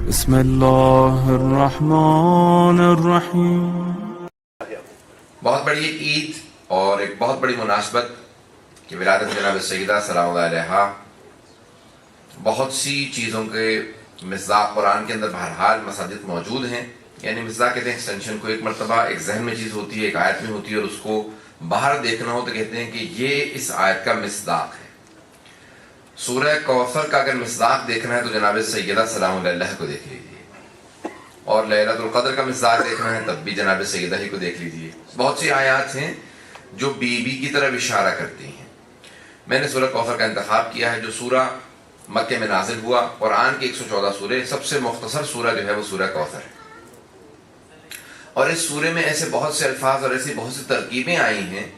بسم اللہ الرحمن الرحیم۔ بہت بڑی ایک عید اور ایک بہت بڑی مناسبت کہ ولادت جناب سیدہ سلام اللہ علیہا، بہت سی چیزوں کے مصداق قرآن کے اندر بہرحال مساجد موجود ہیں. یعنی مصداق کہتے ہیں ایکسٹینشن کو. ایک مرتبہ ایک ذہن میں چیز ہوتی ہے، ایک آیت میں ہوتی ہے، اور اس کو باہر دیکھنا ہو تو کہتے ہیں کہ یہ اس آیت کا مصداق ہے. سورہ کوثر کا اگر مصداق دیکھنا ہے تو جناب سیدہ سلام اللہ علیہا کو دیکھ لیجیے، اور لیلۃ القدر کا مصداق دیکھنا ہے تب بھی جناب سیدہ ہی کو دیکھ لیجیے. بہت سی آیات ہیں جو بی بی کی طرف اشارہ کرتی ہیں. میں نے سورہ کوثر کا انتخاب کیا ہے جو سورہ مکہ میں نازل ہوا. قرآن کے 114 سورے، سب سے مختصر سورہ جو ہے وہ سورہ کوثر ہے. اور اس سورے میں ایسے بہت سے الفاظ اور ایسی بہت سی ترکیبیں آئی ہیں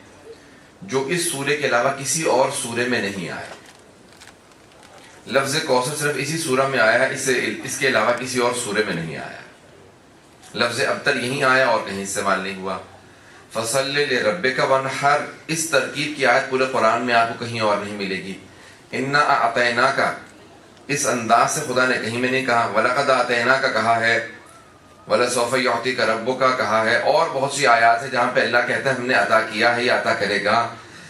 جو اس سورے کے علاوہ کسی اور سورے میں نہیں آئے. لفظ کوثر صرف اسی سورہ میں آیا ہے، اس کے علاوہ کسی اور سورے میں نہیں آیا. لفظ ابتر یہیں آیا اور کہیں استعمال نہیں ہوا. فصل لربک وانحر، اس ترکیب کی آیت پورے قرآن میں آپ کو کہیں اور نہیں ملے گی. انا اعطیناک، اس انداز سے خدا نے کہیں میں نہیں کہا. ولقد اعطیناک کہا ہے، ولسوف یعطیک ربک کہا ہے. اور بہت سی آیات ہیں جہاں پہ اللہ کہتا ہے ہم نے عطا کیا ہے یا عطا کرے گا،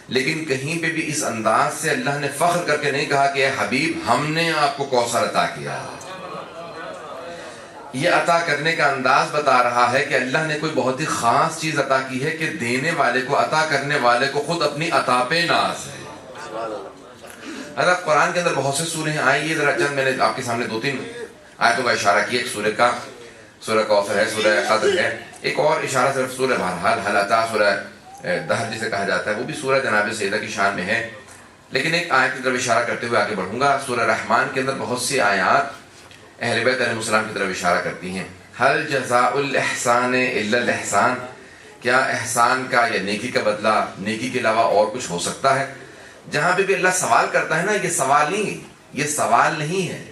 لیکن کہیں پہ بھی اس انداز سے اللہ نے فخر کر کے نہیں کہا کہ اے حبیب ہم نے آپ کو کوثر عطا کیا. یہ عطا کرنے کا انداز بتا رہا ہے کہ اللہ نے کوئی بہت ہی خاص چیز عطا کی ہے کہ دینے والے کو، عطا کرنے والے کو خود اپنی عطا پہ ناز ہے. حضرت قرآن کے اندر بہت سے سورے ہیں. آئیے ذرا چند میں نے آپ کے سامنے 2-3 آیتوں کا اشارہ کیا. ایک سورہ کا سورہ کوثر ہے، سورہ قدر ہے. ایک اور اشارہ صرف سورہ بہرحال حل اتی، سورہ دہر جسے کہا جاتا ہے، وہ بھی سورہ جناب سیدہ کی شان میں ہے. لیکن ایک آیت کی طرف اشارہ کرتے ہوئے آگے بڑھوں گا. سورہ رحمان کے اندر بہت سی آیات اہل بیت علیہ السلام کی طرف اشارہ کرتی ہیں. هل جزاء الاحسان الا الاحسان، کیا احسان کا یا نیکی کا بدلہ نیکی کے علاوہ اور کچھ ہو سکتا ہے؟ جہاں پہ بھی اللہ سوال کرتا ہے نا، یہ سوال نہیں، یہ سوال نہیں ہے.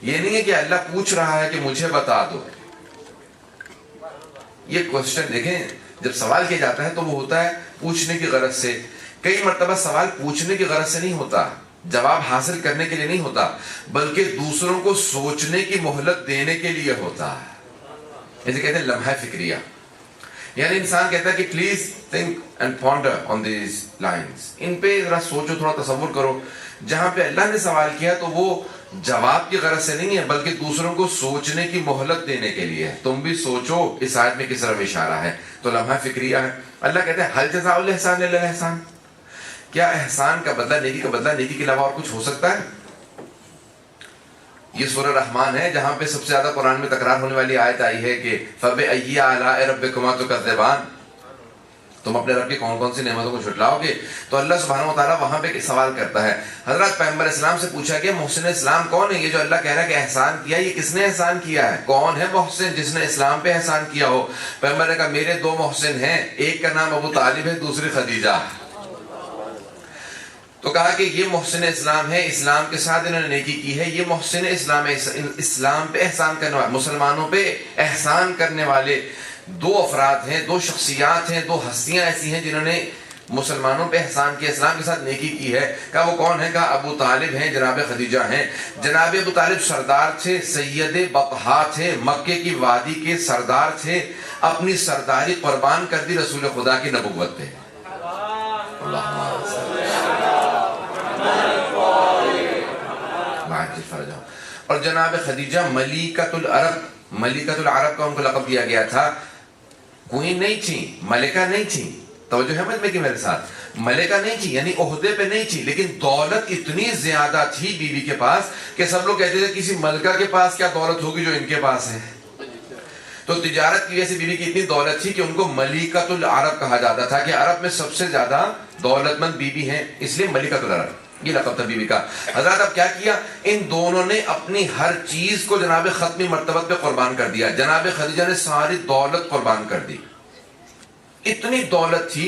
یہ نہیں ہے کہ اللہ پوچھ رہا ہے کہ مجھے بتا دو. یہ کوشچن دیکھیں، جب سوال کیا جاتا ہے تو وہ ہوتا ہے پوچھنے کی غرض سے. کئی مرتبہ سوال پوچھنے کی غرض سے نہیں ہوتا، جواب حاصل کرنے کے لیے نہیں ہوتا، بلکہ دوسروں کو سوچنے کی مہلت دینے کے لیے ہوتا ہے. اسے کہتے ہیں لمحہ فکریہ. یعنی انسان کہتا ہے کہ please think and ponder on these lines, ان پہ ذرا سوچو، تھوڑا تصور کرو. جہاں پہ اللہ نے سوال کیا تو وہ جواب کی غرض سے نہیں ہے، بلکہ دوسروں کو سوچنے کی مہلت دینے کے لیے ہے. تم بھی سوچو اس آیت میں کس طرف اشارہ ہے. تو لمحہ فکریہ ہے. اللہ کہتے ہیں هل جزاء الاحسان الا الاحسان، کیا احسان کا بدلہ، نیکی کا بدلہ نیکی کے علاوہ اور کچھ ہو سکتا ہے؟ یہ سورہ رحمان ہے جہاں پہ سب سے زیادہ قرآن میں تکرار ہونے والی آیت آئی ہے کہ فَبِأَيِّ آلَاءِ رَبِّكُمَا تُكَذِّبَانِ، تم اپنے رب کی کون کون سی نعمتوں کو جھٹلاؤ گے. تو اللہ سبحانہ و تعالیٰ وہاں پہ سوال کرتا ہے. حضرت پیغمبر اسلام سے پوچھا کہ محسن اسلام کون ہے؟ یہ جو اللہ کہہ رہا ہے کہ احسان کیا، یہ کس نے احسان کیا ہے؟ کون ہے محسن جس نے اسلام پہ احسان کیا ہو؟ پیغمبر نے کہا میرے 2 محسن ہیں، ایک کا نام ابو طالب ہے، دوسری خدیجہ. تو کہا کہ یہ محسن اسلام ہے، اسلام کے ساتھ انہوں نے نیکی کی ہے. یہ محسن اسلام ہے، اسلام پہ احسان کرنے والے، مسلمانوں پہ احسان کرنے والے 2 افراد ہیں، 2 شخصیات ہیں، 2 ہستیاں ایسی ہیں جنہوں نے مسلمانوں پہ احسان کیا، اسلام کے ساتھ نیکی کی ہے. کہا وہ کون ہے؟ کہا ابو طالب ہیں، جناب خدیجہ ہیں. جناب ابو طالب سردار تھے، سید بطحا تھے، مکے کی وادی کے سردار تھے. اپنی سرداری قربان کر دی رسول خدا کی نبوت پہ. اور جناب خدیجہ ملیکۃ العرب، ملیکۃ العرب کا ان کو لقب دیا گیا تھا. کوئین نہیں تھی، ملکہ نہیں تھی. توجہ ہے میں کہ میرے ساتھ، ملکہ نہیں تھی یعنی عہدے پہ نہیں تھی، لیکن دولت اتنی زیادہ تھی بیوی کے پاس کہ سب لوگ کہتے تھے کسی ملکہ کے پاس کیا دولت ہوگی جو ان کے پاس ہے. تو تجارت کی وجہ سے بیوی کی اتنی دولت تھی کہ ان کو ملیکۃ العرب کہا جاتا تھا کہ عرب میں سب سے زیادہ دولت مند بیوی ہیں، اس لیے ملیکۃ العرب یہ لقب تھا بیوی کا. حضرات اب کیا کیا، ان دونوں نے اپنی ہر چیز کو جناب ختمی مرتبت پہ قربان کر دیا. جناب خدیجہ نے ساری دولت قربان کر دی. اتنی دولت تھی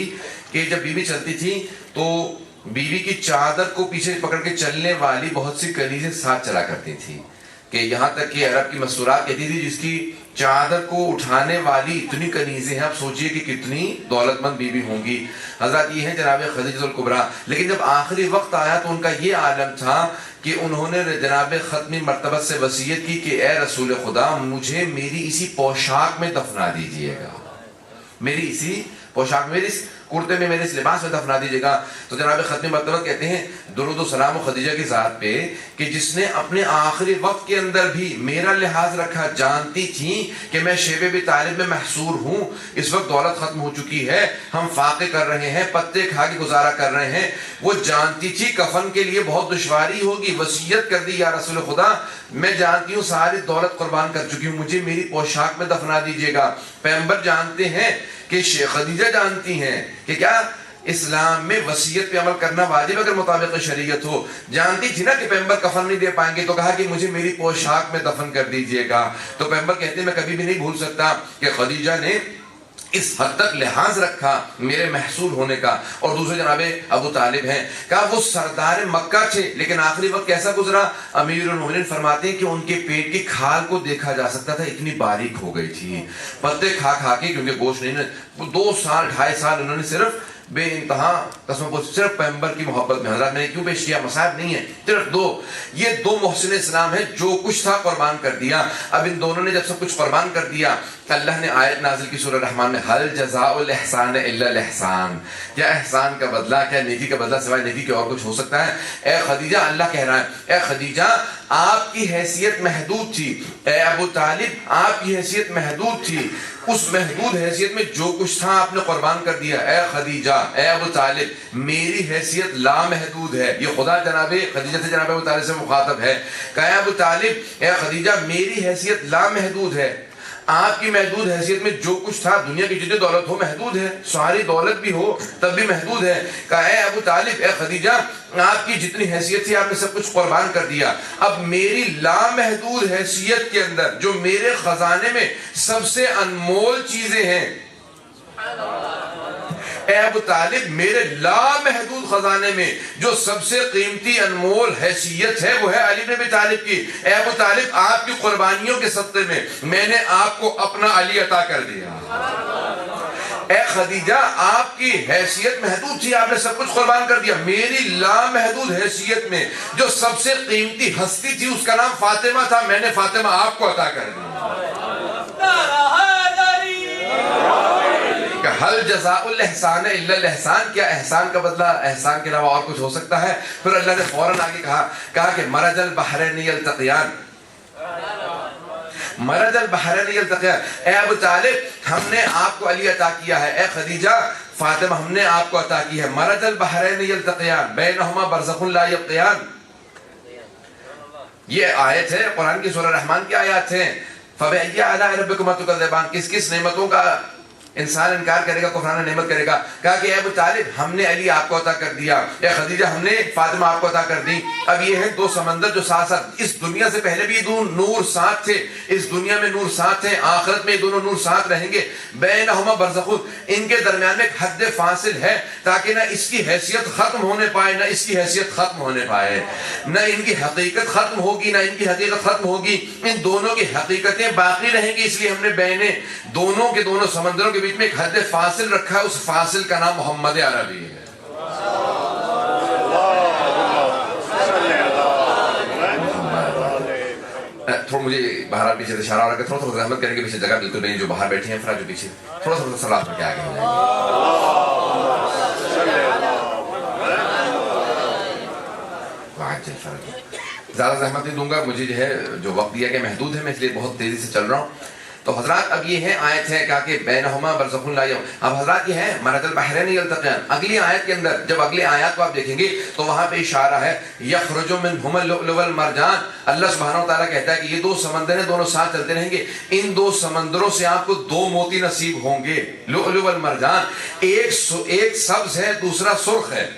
کہ جب بیوی چلتی تھی تو بیوی کی چادر کو پیچھے پکڑ کے چلنے والی بہت سی کنیزیں ساتھ چلا کرتی تھی، کہ یہاں تک کہ عرب کی مستورات کہتی تھی جس کی چادر کو اٹھانے والی اتنی کنیزیں ہیں. آپ سوچئے کہ کتنی دولت مند بیوی ہوں گی. حضرات یہ ہیں جناب خدیجہ الکبریٰ. لیکن جب آخری وقت آیا تو ان کا یہ عالم تھا کہ انہوں نے جناب ختمی مرتبت سے وصیت کی کہ اے رسول خدا مجھے میری اسی پوشاک میں دفنا دیجئے گا، میری اسی پوشاک، میری اس کرتے میں، میرے اس لباس میں دفنا دیجئے گا۔ تو جناب ختمی مرتبت کہتے ہیں درود و سلام خدیجہ کی ذات پہ کہ جس نے اپنے آخری وقت کے اندر بھی میرا لحاظ رکھا، جانتی تھیں کہ میں شیب ابی طالب میں محصور ہوں، اس وقت دولت ختم ہو چکی ہے، ہم فاقے کر رہے ہیں، پتے کھا کے گزارا کر رہے ہیں، وہ جانتی تھی کفن کے لیے بہت دشواری ہوگی، وصیت کر دی یا رسول خدا میں جانتی ہوں ساری دولت قربان کر چکی ہوں، مجھے میری پوشاک میں دفنا دیجئے گا۔ پیغمبر جانتے ہیں کہ خدیجہ جانتی ہیں کہ کیا اسلام میں وصیت پہ عمل کرنا واجب اگر مطابق شریعت ہو، جانتی تھی نا کہ پیغمبر کفن نہیں دے پائیں گے، تو کہا کہ مجھے میری پوشاک میں دفن کر دیجئے گا۔ تو پیغمبر کہتے ہیں میں کبھی بھی نہیں بھول سکتا کہ خدیجہ نے اس حد تک لحاظ رکھا میرے محصول ہونے کا۔ اور دوسرے جناب ابو طالب ہیں، کہا وہ سردار مکہ تھے لیکن آخری وقت کیسا گزرا؟ امیر المومنین فرماتے ہیں کہ ان کے پیٹ کی کھال کو دیکھا جا سکتا تھا، اتنی باریک ہو گئی تھی، پتے کھا کھا کے، کیونکہ گوشت نہیں، وہ 2 سال 2.5 سال انہوں نے صرف بے انتہا قسم کو صرف پیغمبر کی محبت میں، حضرات میں نے کیوں پیش کیا، مصائب نہیں ہے، صرف 2، یہ 2 محسن اسلام ہیں، جو کچھ تھا قربان کر دیا۔ اب ان دونوں نے جب سب کچھ قربان کر دیا، اللہ نے آیت نازل کی سورہ رحمان میں، حل جزاء الاحسان الا الاحسان، کیا احسان کا بدلہ، کیا نیکی کا بدلہ سوائے نیکی کے اور کچھ ہو سکتا ہے؟ اے خدیجہ، اللہ کہہ رہا ہے اے خدیجہ آپ کی حیثیت محدود تھی، اے ابو طالب آپ کی حیثیت محدود تھی، اس محدود حیثیت میں جو کچھ تھا آپ نے قربان کر دیا۔ اے خدیجہ، اے ابو طالب میری حیثیت لامحدود ہے، یہ خدا جناب خدیجہ سے جناب ابو طالب سے مخاطب ہے، کہ اے ابو طالب، اے خدیجہ میری حیثیت لامحدود ہے، آپ کی محدود حیثیت میں جو کچھ تھا، دنیا کی جتنی دولت ہو محدود ہے، ساری دولت بھی ہو تب بھی محدود ہے، کہا اے ابو طالب، اے خدیجہ آپ کی جتنی حیثیت تھی آپ نے سب کچھ قربان کر دیا، اب میری لامحدود حیثیت کے اندر جو میرے خزانے میں سب سے انمول چیزیں ہیں، اے ابو طالب میرے لامحدود خزانے میں جو سب سے قیمتی انمول حیثیت ہے وہ ہے علی بن ابی طالب کی۔ اے ابو طالب آپ کی قربانیوں کے صدقے میں نے آپ کو اپنا علی عطا کر دیا۔ اے خدیجہ آپ کی حیثیت محدود تھی، آپ نے سب کچھ قربان کر دیا، میری لامحدود حیثیت میں جو سب سے قیمتی ہستی تھی اس کا نام فاطمہ تھا، میں نے فاطمہ آپ کو عطا کر دیا۔ کہ حل جزاء الاحسان الا الاحسان، کیا احسان کا بدلہ احسان کے علاوہ اور کچھ ہو سکتا ہے؟ پھر اللہ نے فوراً آگے کہا کہ مرج البحرین یلتقیان، مرج البحرین یلتقیان، اے ابو طالب ہم نے آپ کو علی عطا کیا ہے، اے خدیجہ فاطمہ ہم نے آپ کو عطا کی ہے، مرج البحرین یلتقیان بینہما برزخ لا یبغیان، یہ آیت ہے قرآن کی سورہ رحمان کی آیات ہیں۔ فَبِأَيِّ آلَاءِ رَبِّكُمَا تُكَذِّبَانِ، کس کس نعمتوں کا انسان انکار کرے گا، کفرانہ نعمت کرے گا؟ کہا کہ اے ابو طالب ہم نے علی آپ کو عطا کر دیا، اے خدیجہ ہم نے فاطمہ آپ کو عطا کر دی۔ اب یہ ہیں 2 سمندر جو ساتھ ساتھ، اس دنیا سے پہلے بھی نور ساتھ تھے، اس دنیا میں نور ساتھ ہیں، آخرت میں دونوں نور ساتھ رہیں گے، بینہما برزخ، ان کے درمیان میں ایک حد فاصل ہے تاکہ نہ اس کی حیثیت ختم ہونے پائے نہ اس کی حیثیت ختم ہونے پائے، نہ ان کی حقیقت ختم ہوگی نہ ان کی حقیقت ختم ہوگی، ان دونوں کی حقیقتیں باقی رہیں گی، اس لیے ہم نے بین دونوں کے دونوں سمندروں کے بیچ میں ایک حد فاصل رکھا ہے، اس فاصل کا نام محمد عربی ہے۔ تھوڑا مجھے باہر پیچھے سے اشارہ ہو رہا ہے، تھوڑا زحمت کریں گے، پیچھے جگہ بالکل نہیں، جو باہر بیٹھے ہیں افراد جو پیچھے تھوڑا سا سلام پڑھ کے آگے ہو جائیں گے۔ زیادہ زحمت نہیں دوں گا، مجھے جو ہے جو وقت دیا کہ محدود ہے، میں اس لیے بہت تیزی سے چل رہا ہوں۔ تو حضرات اب یہ ہے آیت ہے کہا کہ بینہما برزخ لا یبغیان، اب حضرات یہ ہے مرج البحرین یلتقیان، اگلی آیت کے اندر جب اگلی آیات کو آپ دیکھیں گے تو وہاں پہ اشارہ ہے یخرج منہما اللؤلؤ والمرجان، اللہ سبحانہ وتعالیٰ کہتا ہے کہ یہ 2 سمندر ہیں، دونوں ساتھ چلتے رہیں گے، ان 2 سمندروں سے آپ کو 2 موتی نصیب ہوں گے، لؤلؤ والمرجان، ایک سبز ہے دوسرا سرخ ہے،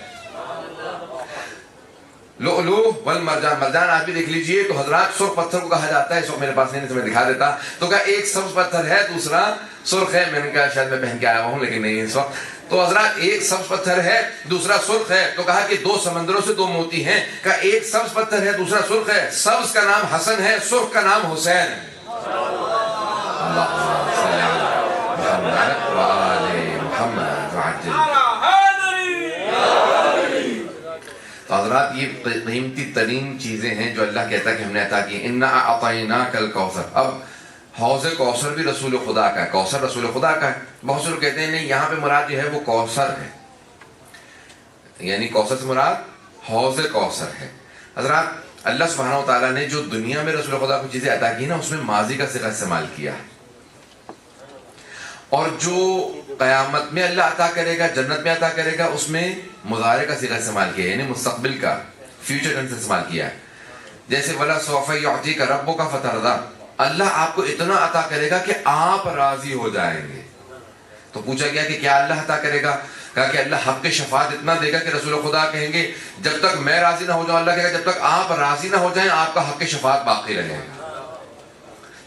لؤلؤ والمرجان، مرجان آپ بھی دیکھ لیجئے تو حضرات سرخ پتھر کو کہا جاتا ہے، اس وقت میرے پاس نہیں تو میں دکھا دیتا، تو کہا ایک سبز پتھر ہے دوسرا سرخ ہے، میں نے کہا شاید میں پہن کے آیا ہوں لیکن نہیں اس وقت، تو حضرات ایک سبز پتھر ہے دوسرا سرخ ہے، تو کہا کہ 2 سمندروں سے 2 موتی ہیں، کہا ایک سبز پتھر ہے دوسرا سرخ ہے، سبز کا نام حسن ہے، سرخ کا نام حسین ہے۔ اللہم صلی علی محمد وآل محمد وعجل۔ تو حضرات یہ قیمتی ترین چیزیں ہیں جو اللہ کہتا ہے کہ ہم نے عطا کی. انا اعطیناک الکوثر. اب حوض کوثر بھی رسول خدا کا ہے, کوثر رسول خدا کا ہے. بہت سے لوگ کہتے ہیں نہیں, یہاں پہ مراد جو ہے وہ کوثر ہے, یعنی کوثر سے مراد حوض کوثر ہے. حضرات اللہ سبحانہ و تعالیٰ نے جو دنیا میں رسول خدا کو چیزیں عطا کی نا, اس میں ماضی کا صیغہ استعمال کیا ہے, اور جو قیامت میں اللہ عطا کرے گا, جنت میں عطا کرے گا, اس میں مضارع کا صیغہ استعمال کیا ہے, یعنی مستقبل کا, فیوچر ٹینس استعمال کیا ہے. جیسے وَلَا سَوْفَ يُعْطِيكَ رَبُّكَ فَتَرْضَىٰ, اللہ آپ کو اتنا عطا کرے گا کہ آپ راضی ہو جائیں گے. تو پوچھا گیا کہ کیا اللہ عطا کرے گا؟ کہا کہ اللہ حق شفاعت اتنا دے گا کہ رسول خدا کہیں گے جب تک میں راضی نہ ہو جاؤں, اللہ کہے گا جب تک آپ راضی نہ ہو جائیں آپ کا حق شفاعت باقی رہے گا.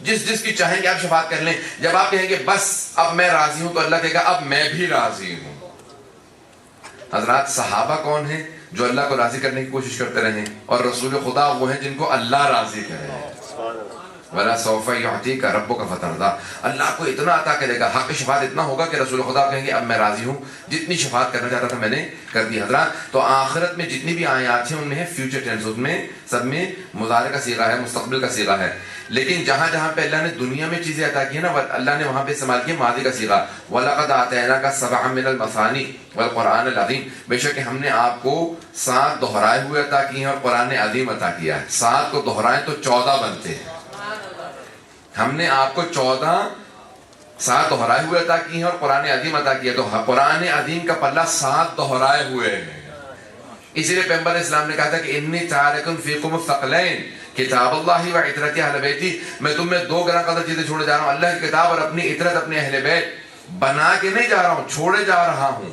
جس کی چاہیں گے آپ شفاعت کر لیں. جب آپ کہیں گے بس اب میں راضی ہوں, تو اللہ کہے گا اب میں بھی راضی ہوں. حضرات صحابہ کون ہیں؟ جو اللہ کو راضی کرنے کی کوشش کرتے رہے, اور رسول خدا وہ ہیں جن کو اللہ راضی کرے. وَلَا سَوْفَ يُعْطِيكَ رَبُّكَ فَتَرْضَىٰ, اللہ کو اتنا عطا کرے گا, حق شفاعت اتنا ہوگا کہ رسول خدا کہیں گے اب میں راضی ہوں, جتنی شفاعت کرنا چاہتا تھا میں نے کر دی. حضرات تو آخرت میں جتنی بھی آیات ہیں ان میں ہے فیوچر ٹینس, اس میں سب میں مضارع کا صیغہ ہے, مستقبل کا صیغہ ہے. لیکن جہاں جہاں پہ اللہ نے دنیا میں چیزیں عطا کی ہیں نا, اللہ نے وہاں پہ استعمال کیا ماضی کا صیغہ. وَلَقَدْ آتَيْنَاكَ سَبْعًا مِنَ الْمَثَانِي وَالْقُرْآنِ الْعَظِيمِ, بے شک ہم نے آپ کو 7 دہرائے ہوئے عطا کیے ہیں اور قرآن عظیم عطا کیا ہے. 7 کو دہرائیں تو 14 بنتے ہیں. ہم نے آپ کو 7 دہرائے ہوئے عطا کی ہیں اور قرآن عظیم عطا کیا. تو قرآن عظیم کا پلہ 7 دہرائے ہوئے ہیں. اسی لیے پیغمبر اسلام نے کہا تھا کہ انی تارک فیکم الثقلین کتاب اللہ و عطرت اہل بیتی, میں تم میں 2 گراں قدر چیزیں چھوڑے جا رہا ہوں, اللہ کی کتاب اور اپنی عطرت, اپنے اہل بیت. بنا کے نہیں جا رہا ہوں, چھوڑے جا رہا ہوں.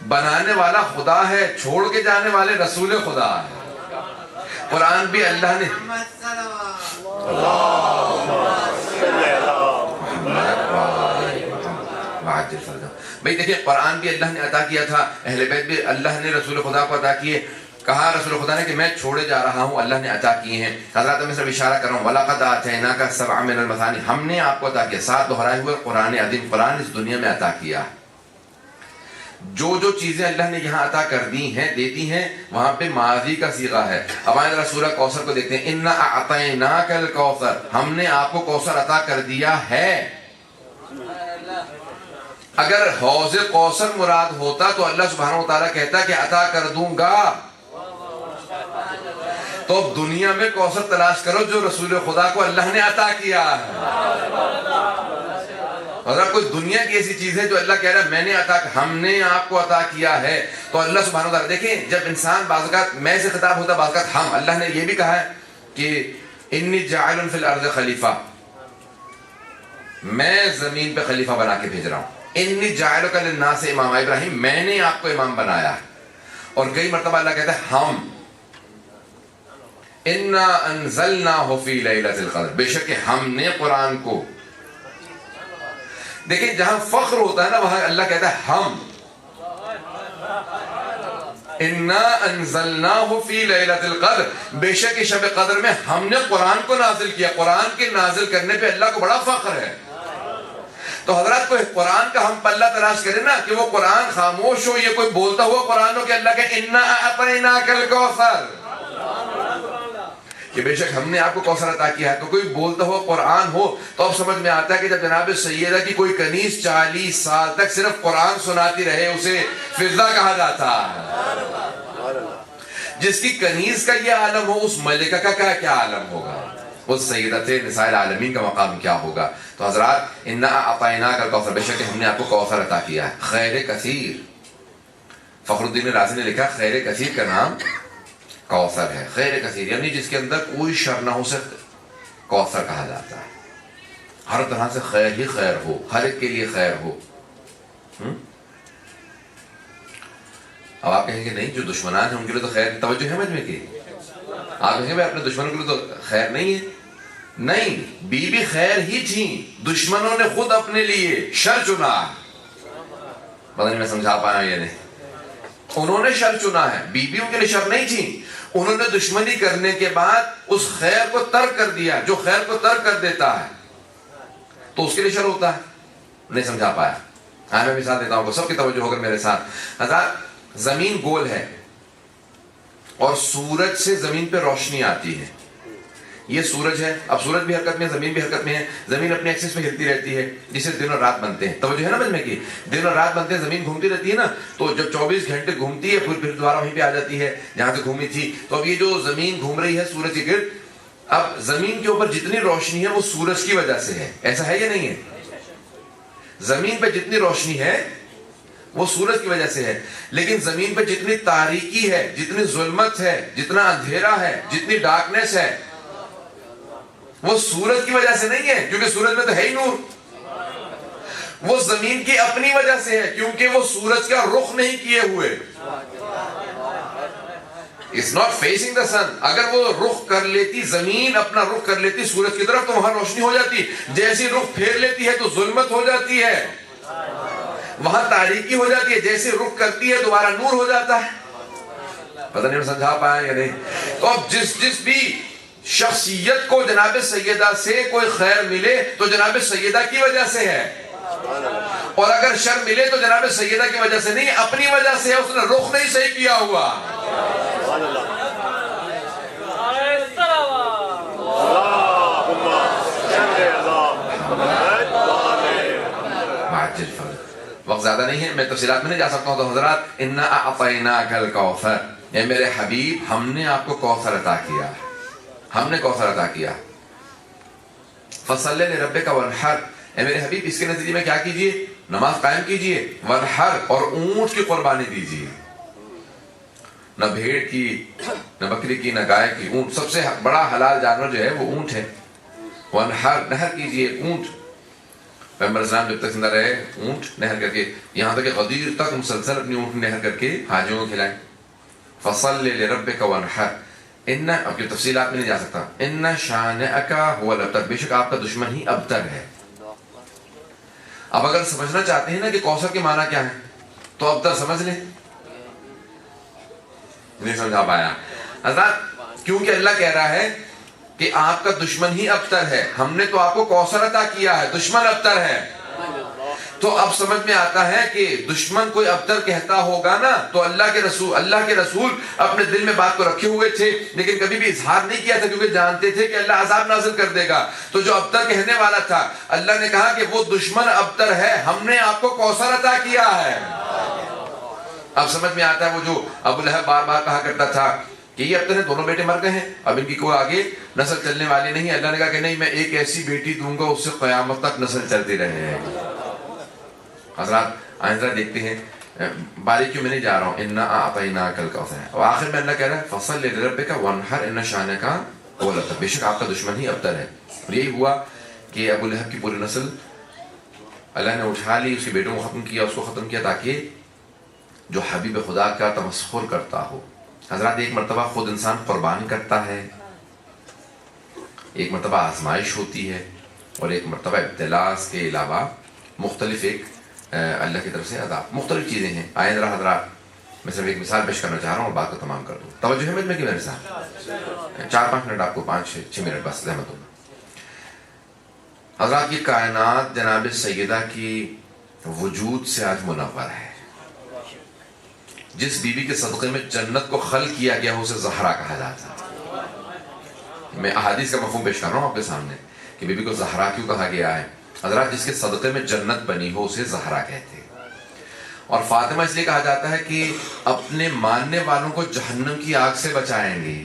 بنانے والا خدا ہے, چھوڑ کے جانے والے رسول خدا ہے. قرآن بھی اللہ نے بھائی دیکھیں, قرآن بھی اللہ نے عطا کیا تھا, اہل بیت بھی اللہ نے رسول خدا کو عطا کیے. کہا رسول خدا نے کہ میں چھوڑے جا رہا ہوں, اللہ نے عطا کیے ہیں. حضرات میں صرف اشارہ کر رہا ہوں, وَلَقَدْ آتَيْنَاكَ سَبْعًا مِنَ الْمَثَانِي, ہم نے آپ کو عطا کیا 7 دہرائے ہوئے قرآن عظیم. قرآن اس دنیا میں عطا کیا. جو چیزیں اللہ نے یہاں عطا کر دی ہیں, دیتی ہیں, وہاں پہ ماضی کا صیغہ ہے. اب آئیں ذرا سورہ کوثر کو دیکھتے ہیں. اِنَّا أَعْطَيْنَاكَ الْكَوْثَرَ, ہم نے آپ کو کوثر عطا کر دیا ہے. اگر حوض کوثر مراد ہوتا تو اللہ سبحانہ و تعالیٰ کہتا کہ عطا کر دوں گا. تو اب دنیا میں کوثر تلاش کرو جو رسول خدا کو اللہ نے عطا کیا ہے. اگر کوئی دنیا کی ایسی چیز ہے جو اللہ کہہ رہا ہے میں نے ہم نے آپ کو عطا کیا ہے, تو اللہ سبحانہ و تعالیٰ, دیکھیں جب انسان بعض اوقات میں سے خطاب ہوتا, بعض اوقات ہم, اللہ نے یہ بھی کہا ہے کہ انی جاعل فی الارض خلیفہ, میں زمین پہ خلیفہ بنا کے بھیج رہا ہوں. انی جاعلک للناس اماما, ابراہیم میں نے آپ کو امام بنایا ہے. اور کئی مرتبہ اللہ کہتا ہے ہم, انا انزلناہ فی لیلۃ القدر, بے شک ہم نے قرآن کو. دیکھیں جہاں فخر ہوتا ہے نا وہاں اللہ کہتا ہے ہم, انا انزلناہ فی لیلۃ القدر, بے شک شب قدر میں ہم نے قرآن کو نازل کیا. قرآن کے نازل کرنے پہ اللہ کو بڑا فخر ہے. تو حضرات کوئی قرآن کا ہم پلہ تلاش کریں نا کہ وہ قرآن خاموش ہو, یہ کوئی بولتا ہوا قرآن ہو کہ اللہ کہ انا اعطیناک الکوثر, کہ بے شک ہم نے آپ کو کوثر عطا کیا ہے. تو کوئی بولتا ہوا قرآن ہو تو اب سمجھ میں آتا ہے کہ جب جناب سیدہ کی کوئی کنیز 40 سال تک صرف قرآن سناتی رہے اسے فضہ کہا جاتا ہے. جس کی کنیز کا یہ عالم ہو اس ملکہ کا کیا عالم ہوگا, اس سیدت نساء العالمین کا مقام کیا ہوگا. تو حضرات انا اعطیناک الکوثر, بے شک ہم نے آپ کو کوثر عطا کیا ہے. خیر کثیر, فخر الدین رازی نے لکھا خیر کثیر کا نام کوثر ہے. خیر کثیر یعنی جس کے اندر کوئی شر نہ ہو, صرف کوثر کہا جاتا ہے. ہر طرح سے خیر ہی خیر ہو, ہر ایک کے لیے خیر ہو. اب آپ کہیں گے نہیں جو دشمنان ہیں ان کے لیے تو خیر, توجہ ہے مجمع کی, آپ کہیں گے اپنے دشمنوں کے لیے تو خیر نہیں ہے. نہیں, بی بی خیر ہی تھیں, دشمنوں نے خود اپنے لیے شر چنا. پتہ نہیں میں سمجھا پایا یہ نہیں, انہوں نے شر چنا ہے, بیویوں کے لیے شر نہیں تھی. انہوں نے دشمنی کرنے کے بعد اس خیر کو ترک کر دیا. جو خیر کو ترک کر دیتا ہے تو اس کے لیے شر ہوتا ہے. نہیں سمجھا پایا, میں مثال دیتا ہوں, سب کی توجہ ہوگا میرے ساتھ. حضرات زمین گول ہے, اور سورج سے زمین پہ روشنی آتی ہے. یہ سورج ہے, اب سورج بھی حرکت میں ہے, زمین بھی حرکت میں ہے, زمین اپنے ایکسس پہ ہلتی رہتی ہے جسے دن اور رات بنتے ہیں. توجہ ہے نا میں کہ دن اور رات بنتے ہیں, زمین گھومتی رہتی ہے نا, تو جب 24 گھنٹے گھومتی ہے پھر دوبارہ وہیں پہ آ جاتی ہے جہاں سے گھومی تھی. تو اب یہ جو زمین گھوم رہی ہے سورج کے گرد, اب زمین کے اوپر جتنی روشنی ہے وہ سورج کی وجہ سے ہے. ایسا ہے یا نہیں ہے؟ زمین پہ جتنی روشنی ہے وہ سورج کی وجہ سے ہے, لیکن زمین پہ جتنی تاریکی ہے, جتنی ظلمت ہے, جتنا اندھیرا ہے, جتنی ڈارکنیس ہے, وہ سورج کی وجہ سے نہیں ہے, کیونکہ سورج میں تو ہے ہی نور. وہ زمین کی اپنی وجہ سے ہے, کیونکہ وہ سورج کا رخ نہیں کیے ہوئے. It's not facing the sun. اگر وہ رخ کر لیتی, زمین اپنا رخ کر لیتی سورج کی طرف, تو وہاں روشنی ہو جاتی. جیسی رخ پھیر لیتی ہے تو ظلمت ہو جاتی ہے, وہاں تاریکی ہو جاتی ہے. جیسے رخ کرتی ہے دوبارہ نور ہو جاتا ہے. پتہ نہیں میں سمجھا پائیں یا نہیں. تو اب جس بھی شخصیت کو جناب سیدہ سے کوئی خیر ملے تو جناب سیدہ کی وجہ سے ہے, اور اگر شر ملے تو جناب سیدہ کی وجہ سے نہیں, اپنی وجہ سے ہے. اس نے رخ نہیں صحیح کیا ہوا. وقت زیادہ نہیں ہے, میں تفصیلات میں نہیں جا سکتا ہوں. تو حضرات, انا اعطیناک الکوثر, اے میرے حبیب ہم نے آپ کو کوثر عطا کیا, ہم نے کوثر عطا کیا. فصلی لربک وانحر, اے میرے حبیب اس کے نتیجے میں کیا کیجئے, نماز قائم کیجئے. وانحر, اور اونٹ کی قربانی دیجئے. نہ بھیڑ کی, نہ بکری کی, نہ گائے کی, اونٹ. سب سے بڑا حلال جانور جو ہے وہ اونٹ ہے. وانحر, نہر کیجئے اونٹ. پیغمبر اسلام جب تک زندہ رہے اونٹ نہر کر کے, یہاں تک کہ غدیر تک مسلسل اپنی اونٹ نہر کر کے حاجیوں کو کھلائیں. فصلی لربک وانحر, ان, اب کی تفصیلات میں نہیں جا سکتا. ان شانئک هو الابتر, بے شک آپ کا دشمن ہی ابتر ہے. اب اگر سمجھنا چاہتے ہیں نا کہ کوثر کے معنی کیا ہے, تو ابتر سمجھ لیں. نہیں سمجھا پایا حضرات, کیونکہ اللہ کہہ رہا ہے کہ آپ کا دشمن ہی ابتر ہے. ہم نے تو آپ کو کوثر عطا کیا ہے, دشمن ابتر ہے. تو اب سمجھ میں آتا ہے کہ دشمن کوئی ابتر کہتا ہوگا نا, تو اللہ کے رسول اپنے دل میں بات کو رکھے ہوئے تھے, لیکن کبھی بھی اظہار نہیں کیا تھا, کیونکہ جانتے تھے کہ اللہ عذاب نازل کر دے گا. تو جو ابتر کہنے والا تھا, اللہ نے کہا کہ وہ دشمن ابتر ہے, ہم نے آپ کو کوثر عطا کیا ہے. اب سمجھ میں آتا ہے وہ جو ابو لہب بار بار کہا کرتا تھا کہ یہ ابتر ہیں, دونوں بیٹے مر گئے ہیں, اب ان کی کوئی آگے نسل چلنے والی نہیں. اللہ نے کہا کہ نہیں, میں ایک ایسی بیٹی دوں گا اس سے قیامت تک نسل چلتی رہے. حضرات آئندہ دیکھتے ہیں, باریکیوں میں نہیں جا رہا ہوں. انا اعطیناک الکوثر ہے, اور آخر میں اللہ کہہ رہا ہے فصلی لربک وانحر ان شانئک هو الابتر, بے شک آپ کا دشمن ہی ابتر ہے. اور یہی ہوا کہ ابو لہب کی پوری نسل اللہ نے اٹھا لی, اس کے بیٹوں کو ختم کیا, اس کو ختم کیا تاکہ جو حبیب خدا کا تمسخر کرتا ہو. حضرات ایک مرتبہ خود انسان قربان کرتا ہے, ایک مرتبہ آزمائش ہوتی ہے, اور ایک مرتبہ ابتلاء کے علاوہ مختلف ایک اللہ کی طرف سے عذاب, مختلف چیزیں ہیں. آئے ذرا حضرات, میں صرف ایک مثال پیش کرنا چاہ رہا ہوں اور بات کو تمام کر دوں. توجہ ہے میں کہ میرے ساتھ 4-5 منٹ, آپ کو 5-6 منٹ بس زحمت ہوگا. حضرات یہ کائنات جناب سیدہ کی وجود سے آج منور ہے. جس بیوی کے صدقے میں جنت کو خلق کیا گیا اسے زہرا کہا جاتا ہے. میں احادیث کا مفہوم پیش کر رہا ہوں آپ کے سامنے کہ بیوی کو زہرا کیوں کہا گیا ہے. حضرات جس کے صدقے میں جنت بنی ہو اسے زہرا کہتے ہیں. اور فاطمہ اس لیے کہا جاتا ہے کہ اپنے ماننے والوں کو جہنم کی آگ سے بچائیں گے,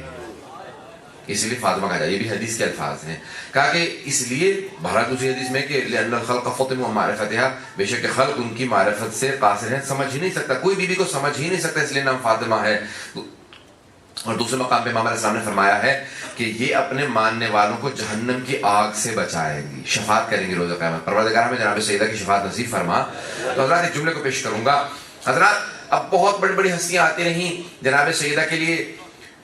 اسی لیے فاطمہ کہا جائے. یہ بھی حدیث کے الفاظ ہیں. کہا کہ اس لیے بہرحال دوسری حدیث میں کہ لأن الخلق فطم ومعرفتها, بے شک خلق ان کی معرفت سے قاصر ہیں, سمجھ ہی نہیں سکتا, کوئی بیوی کو سمجھ ہی نہیں سکتا, اس لیے نام فاطمہ ہے. اور دوسرے مقام پہ امام علیہ السلام نے فرمایا ہے کہ یہ اپنے ماننے والوں کو جہنم کی آگ سے بچائیں گی, شفاعت کریں گی روز قیامت. پروردگار ہمیں جناب سیدہ کی شفاعت نصیب فرما. تو حضرات ایک جملے کو پیش کروں گا. حضرات اب بہت بڑی بڑی ہستیاں آتی رہیں جناب سیدہ کے لیے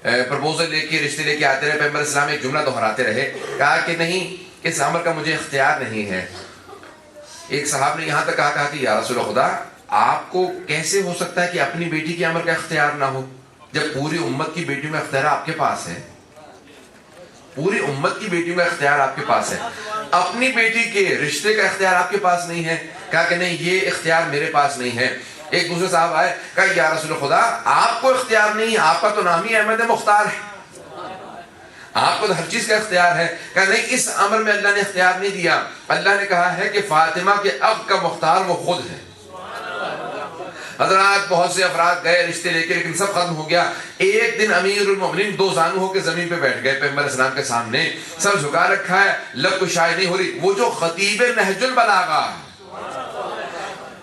پرپوزل لے کے, رشتے لے کے آتے رہے. پیغمبر اسلام ایک جملہ دہراتے رہے, کہا کہ نہیں, اس عمل کا مجھے اختیار نہیں ہے. ایک صاحب نے یہاں تک کہا کہ یا رسول خدا, آپ کو کیسے ہو سکتا ہے کہ اپنی بیٹی کے عمل کا اختیار نہ ہو, جب پوری امت کی بیٹیوں میں اختیار آپ کے پاس ہے. پوری امت کی بیٹیوں کا اختیار آپ کے پاس ہے, اپنی بیٹی کے رشتے کا اختیار آپ کے پاس نہیں ہے. کہا کہ نہیں, یہ اختیار میرے پاس نہیں ہے. ایک دوسرے صاحب آئے, کہا یا رسول خدا, آپ آپ کو اختیار نہیں، آپ کا تو نام ہی احمد مختار ہے، آپ کو تو ہر چیز کا اختیار ہے. کہا نہیں، اس امر میں اللہ نے اختیار نہیں دیا. اللہ نے کہا ہے کہ فاطمہ کے اب کا مختار وہ خود ہے. حضرات بہت سے افراد گئے رشتے لے کے، لیکن سب ختم ہو گیا. ایک دن امیر المومنین دو زانو ہو کے زمین پہ بیٹھ گئے پیغمبر اسلام کے سامنے، سب جھکا رکھا ہے، لب کشائی نہیں ہو رہی. وہ جو خطیب نہج البلاغہ،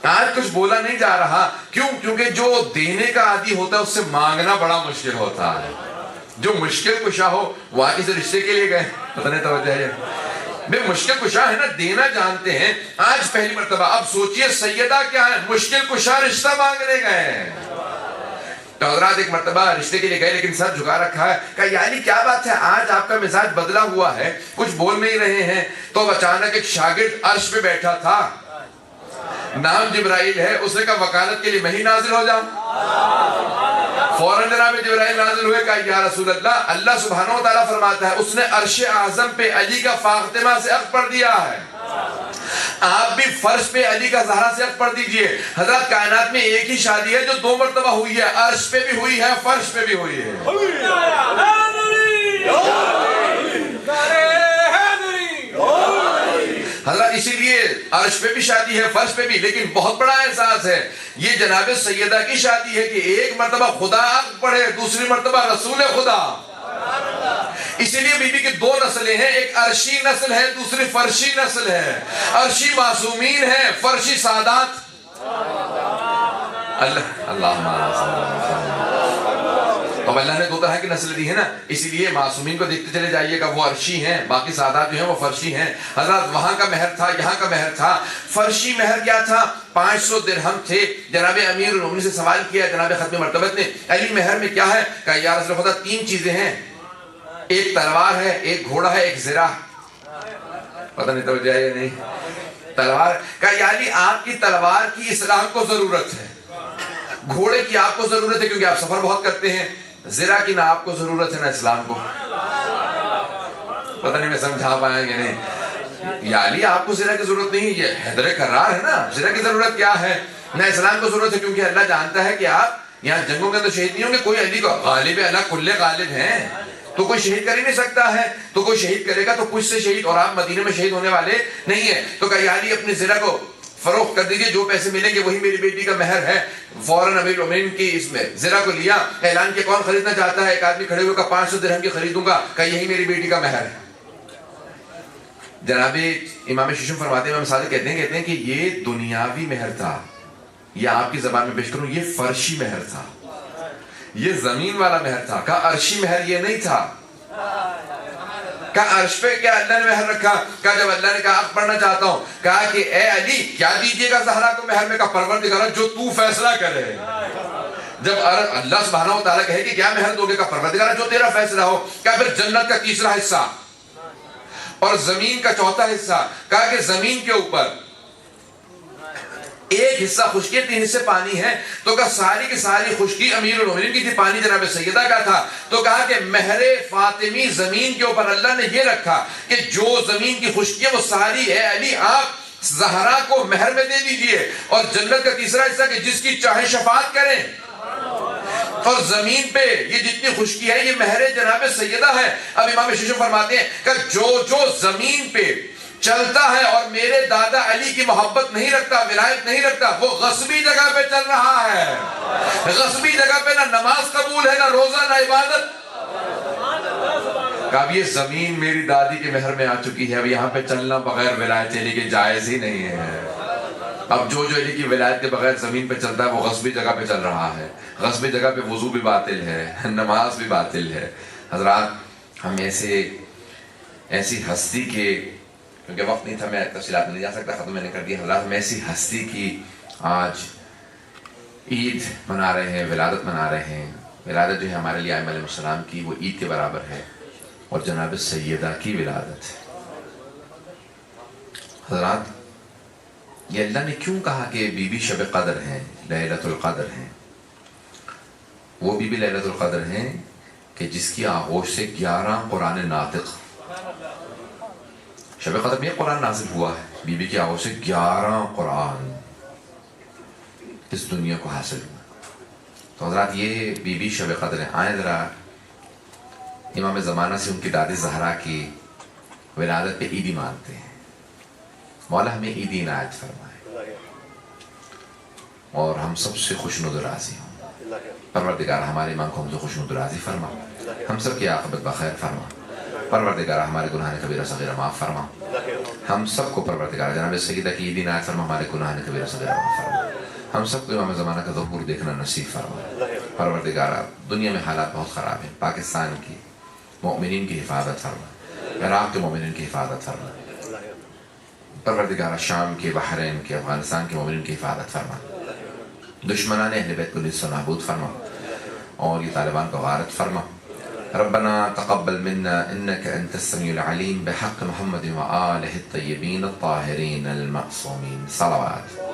آج کچھ بولا نہیں جا رہا. کیوں؟ کیونکہ جو دینے کا عادی ہوتا ہے اس سے مانگنا بڑا مشکل ہوتا ہے. جو مشکل کشا ہو وہ آج کسی رشتے کے لیے گئے، پتہ نہیں توجہ ہے. بے مشکل کشا ہے نا، دینا جانتے ہیں. آج پہلی مرتبہ اب سوچئے سیدہ کیا ہے، مشکل کشا رشتہ مانگنے گئے. تو حضرات ایک مرتبہ رشتے کے لیے گئے لیکن سر جھکا رکھا ہے. کہا یعنی کیا بات ہے، آج آپ کا مزاج بدلا ہوا ہے، کچھ بول نہیں رہے ہیں. تو اچانک ایک شاگرد عرش پہ بیٹھا تھا، نام جبرائیل ہے. اس نے کہا وکالت کے لیے میں ہی نازل ہو جاؤں. فوراً جناب جبرائیل نازل ہوئے. کہا یا رسول اللہ، اللہ سبحانہ و تعالیٰ فرماتا ہے اس نے عرش اعظم پہ علی کا فاطمہ سے عقد پڑھ دیا ہے، آپ بھی فرش پہ علی کا زہرا سے عقد پڑھ دیجئے. حضرات کائنات میں ایک ہی شادی ہے جو دو مرتبہ ہوئی ہے، عرش پہ بھی ہوئی ہے، فرش پہ بھی ہوئی ہے. حضرات اسی لیے عرش پہ بھی شادی ہے، فرش پہ بھی. لیکن بہت بڑا احساس ہے، یہ جناب سیدہ کی شادی ہے کہ ایک مرتبہ خدا عقد پڑھے، دوسری مرتبہ رسول خدا. اسی لیے بی بی کی دو نسلیں ہیں، ایک عرشی نسل ہے، دوسری فرشی نسل ہے. عرشی معصومین ہے، فرشی سادات. اب اللہ نے دو طرح کی نسل دی ہے نا، اسی لیے معصومین کو دیکھتے چلے جائیے گا، وہ عرشی ہیں، باقی سادات جو ہیں وہ فرشی ہیں. حضرات وہاں کا مہر تھا، یہاں کا مہر تھا. فرشی مہر کیا تھا؟ 500 درہم تھے. جناب امیر المومنین سے سوال کیا جناب ختم مرتبت نے، علی مہر میں کیا ہے؟ کہا یا رسول خدا 3 چیزیں ہیں، ایک تلوار ہے، ایک گھوڑا ہے، ایک زرہ. پتہ نہیں توجہ ہے یا نہیں؟ تلوار. کہا یا علی آپ کی تلوار کی اسلام کو ضرورت ہے، گھوڑے کی آپ کو ضرورت ہے کیونکہ آپ سفر بہت کرتے ہیں، زرہ کی نہ آپ کو ضرورت ہے نہ اسلام کو. پتہ نہیں میں سمجھا پائیں گے نہیں. یا علی آپ کو زرہ کی ضرورت نہیں، یہ حیدر کرار ہے نا، زرہ کی ضرورت کیا ہے؟ نہ اسلام کو ضرورت ہے کیونکہ اللہ جانتا ہے کہ آپ یہاں جنگوں کے تو شہید نہیں ہوں گے. کوئی علی کو غالب ہے، اللہ کل غالب ہیں، تو کوئی شہید کر ہی نہیں سکتا ہے. تو کوئی شہید کرے گا تو کچھ سے شہید، اور آپ مدینے میں شہید ہونے والے نہیں ہیں. تو کہا یا علی اپنی زرہ کو فروخت کر دیجئے، جو پیسے ملیں گے وہی میری بیٹی کا مہر ہے. فوراً امیر المومنین کی اس میں زرہ کو لیا، اعلان کیا کون خریدنا چاہتا ہے؟ ایک آدمی کھڑے ہوئے کہا 500 درہم کی خریدوں گا. کہا یہی میری بیٹی کا مہر ہے. جناب امام ششم فرماتے ہیں، امام صادق کہتے ہیں کہ یہ دنیاوی مہر تھا، یہ آپ کی زبان میں پیش کروں، یہ فرشی مہر تھا، یہ زمین والا مہر تھا. کہا عرشی مہر یہ نہیں تھا. کہا عرش پہ کیا اللہ نے مہر رکھا؟ کہا جب اللہ نے کہا عقد پڑھنا چاہتا ہوں. کہا کہ اے علی کیا دیجئے گا زہرا کو مہر میں؟ کہا پروردگار جو تو فیصلہ کرے. جب اللہ سبحانہ و تعالیٰ کہے کہ کیا مہر دو گے؟ کہا پروردگار جو تیرا فیصلہ ہو. کہا پھر جنت کا تیسرا حصہ اور زمین کا چوتھا حصہ. کہا کہ زمین کے اوپر ایک حصہ خشکی، 3 حصے پانی ہے. تو کہا ساری کی ساری خشکی امیر المومنین کی تھی، پانی جناب سیدہ کا تھا. تو کہا کہ مہر فاطمی زمین کے اوپر اللہ نے یہ رکھا کہ جو زمین کی خشکی ہے وہ ساری ہے علی آپ زہرا کو مہر میں دے دیجئے، اور جنت کا تیسرا حصہ کہ جس کی چاہے شفاعت کریں. اور زمین پہ یہ جتنی خشکی ہے یہ مہر جناب سیدہ ہے. اب امام ششم فرماتے ہیں کہ جو زمین پہ چلتا ہے اور میرے دادا علی کی محبت نہیں رکھتا، ولایت نہیں رکھتا، وہ غصبی جگہ پہ چل رہا ہے. غصبی جگہ پہ نہ نماز قبول ہے، نہ روزہ، نہ عبادت. کہ اب یہ زمین میری دادی کے مہر میں آ چکی ہے، اب یہاں پہ چلنا بغیر ولایت علی کے جائز ہی نہیں ہے. اب جو علی کی ولایت کے بغیر زمین پہ چلتا ہے وہ غصبی جگہ پہ چل رہا ہے. غصبی جگہ پہ وضو بھی باطل ہے، نماز بھی باطل ہے. حضرات ہم ایسی ہستی کے، کیونکہ وقت نہیں تھا میں تفصیلات میں نہیں جا سکتا، ختم میں نے کر دیا. حضرات ہم ایسی ہستی کی آج عید منا رہے ہیں، ولادت منا رہے ہیں. ولادت جو ہے ہمارے لیے ائمہ علیہ السلام کی وہ عید کے برابر ہے، اور جناب سیدہ کی ولادت ہے. حضرات یہ اللہ نے کیوں کہا کہ بی بی شب قدر ہیں، لیلۃ القدر ہیں؟ وہ بی بی لیلۃ القدر ہیں کہ جس کی آغوش سے 11 قرآن ناطق، شب قدر میں قرآن نازل ہوا ہے، بی بی کی آغوش سے 11 قرآن اس دنیا کو حاصل ہوا. تو تو حضرات یہ بی بی شب قدر ہیں. آئیں ذرا امام زمانہ سے ان کی دادی زہرا کی ولادت پہ عیدی مانتے ہیں. مولا ہمیں عیدی عنایت فرمائے اور ہم سب سے خوشنود و راضی ہوں. پروردگار ہمارے امام کو ہم سے خوشنود و راضی فرما, ہم سب کی عاقبت بخیر فرما. پروردگار ہمارے گناہ کبیرہ صغیرہ معاف فرما. ہم سب کو پروردگار جناب سیدہ کی عیدی عنایت فرما, ہمارے گناہ کبیرہ صغیرہ معاف فرما. ہم سب کو امام زمانہ کا ظہور دیکھنا نصیب فرما. پروردگار دنیا میں حالات بہت خراب ہیں, پاکستان کی مومنین کی حفاظت فرما, عراق کے مومنین کی حفاظت فرما. پروردگار شام کے, بحرین کے, افغانستان کے مومنین کی حفاظت فرما. دشمنان اہل بیت کو نیست و نابود فرما اور یہ طالبان کو غارت فرما. ربنا تقبل منا انك انت السميع العليم بحق محمد وآله الطيبين الطاهرين المعصومين. صلوات.